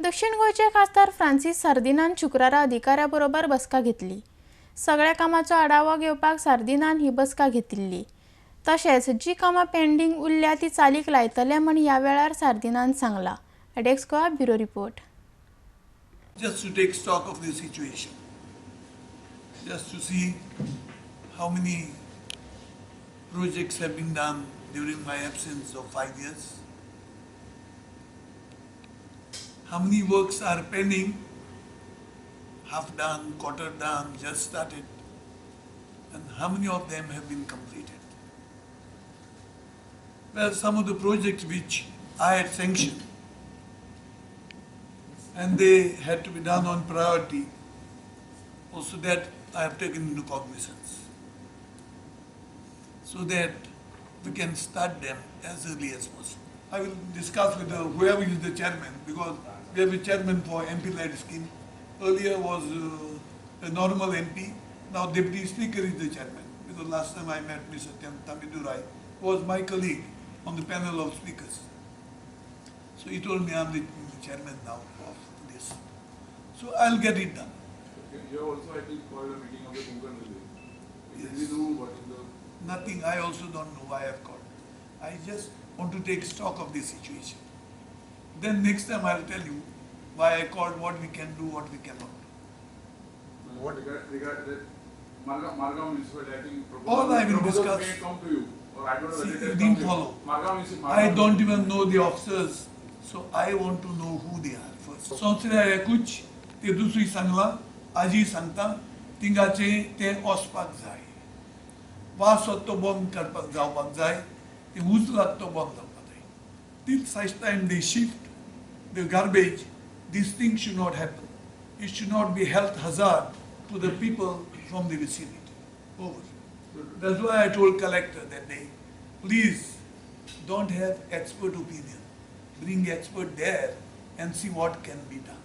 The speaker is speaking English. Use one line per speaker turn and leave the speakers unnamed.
दक्षिण गोंयचे खासदार फ्रांसीस सार्दिनान शुक्रारा अधिकाऱ्यांबरोबर बसका घेतली। सगळ्या कामांचो आढावो घेवपाक सार्दिनान ही बसका घेतिल्ली। तशेंच जी कामां पेंडिंग उरल्या ती चालीक लायतले म्हण ह्या वेळार सार्दिनान सांगला। एडेक्स Goa bureau report.
Just to take stock of the situation, just to see how many projects have been done during my absence of 5 years, how many works are pending, half done, quarter done, just started, and how many of them have been completed. Well, some of the projects which I had sanctioned and they had to be done on priority, also that I have taken into cognizance, so that we can start them as early as possible. I will discuss with whoever is the chairman, because we have a chairman for MP-led scheme. Earlier was a normal MP, now Deputy Speaker is the chairman, because last time I met Mr. Tamidurai, who was my colleague on the panel of speakers. So he told me I'm the chairman now of this. So I'll get it done.
Okay. You have also, I think, called a meeting of the Konkan Railway.
Yes.
Did we know what is the...
Nothing, I also don't know why I've called. I just want to take stock of the situation. Then next time I'll tell you why I called, what we can do, what we cannot do.
What regard that Margam municipality, I think
All I will
proposals
discuss.
may come to you, or I don't know
See,
whether
you
it
didn't
has come to
follow.
you. Margam municipality.
I don't even know the officers, so I want to know who they are first. Sonsria Yakuch, te dusui sangla, aji sangta, tingache te ospak zai. Wasot to bomb karpak zawpak zai, te uzlak to bomb zawpak zai. Till such time they shift the garbage, this thing should not happen. It should not be health hazard to the people from the vicinity. Over. That's why I told collector that day, please don't have expert opinion. Bring expert there and see what can be done.